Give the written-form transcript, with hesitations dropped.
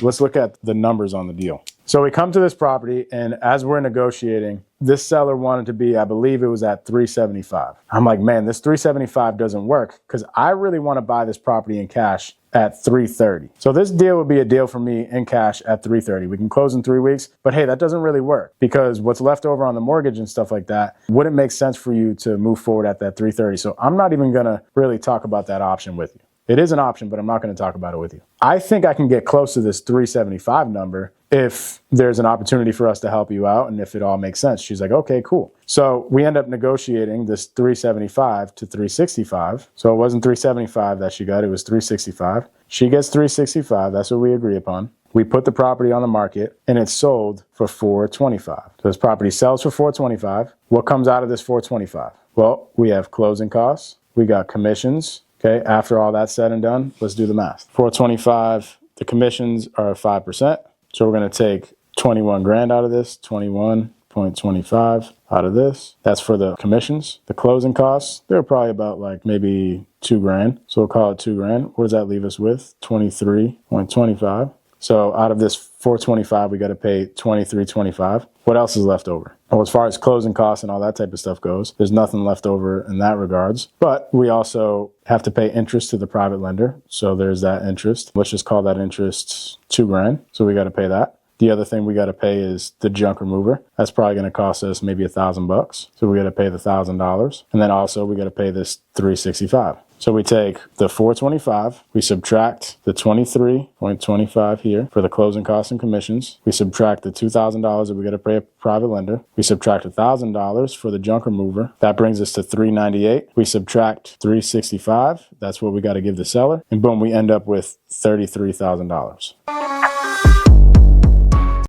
let's look at the numbers on the deal. So we come to this property, and as we're negotiating, this seller wanted to be, I believe it was at $375. I'm like, man, this $375 doesn't work because I really want to buy this property in cash at $330. So this deal would be a deal for me in cash at $330. We can close in 3 weeks, but hey, that doesn't really work because what's left over on the mortgage and stuff like that wouldn't make sense for you to move forward at that $330. So I'm not even going to really talk about that option with you. It is an option, but I'm not going to talk about it with you. I think I can get close to this $375 number if there's an opportunity for us to help you out and if it all makes sense. She's like, okay, cool. So we end up negotiating this $375 to $365. So it wasn't $375 that she got, it was $365. She gets $365, that's what we agree upon. We put the property on the market and it's sold for $425. So this property sells for $425. What comes out of this $425? Well, we have closing costs, we got commissions. Okay, after all that's said and done, let's do the math. $425, the commissions are 5%. So we're gonna take 21 grand out of this, 21.25 out of this. That's for the commissions. The closing costs, they're probably about like maybe 2 grand. So we'll call it 2 grand. What does that leave us with? 23.25. So out of this 425, we got to pay 23.25. What else is left over? Well, as far as closing costs and all that type of stuff goes, there's nothing left over in that regards. But we also have to pay interest to the private lender. So there's that interest. Let's just call that interest 2 grand. So we got to pay that. The other thing we got to pay is the junk remover. That's probably going to cost us maybe $1,000. So we got to pay the $1,000. And then also we got to pay this $365. So we take the $425, we subtract the $23.25 here for the closing costs and commissions. We subtract the $2,000 that we got to pay a private lender. We subtract $1,000 for the junk remover. That brings us to $398. We subtract $365. That's what we got to give the seller. And boom, we end up with $33,000.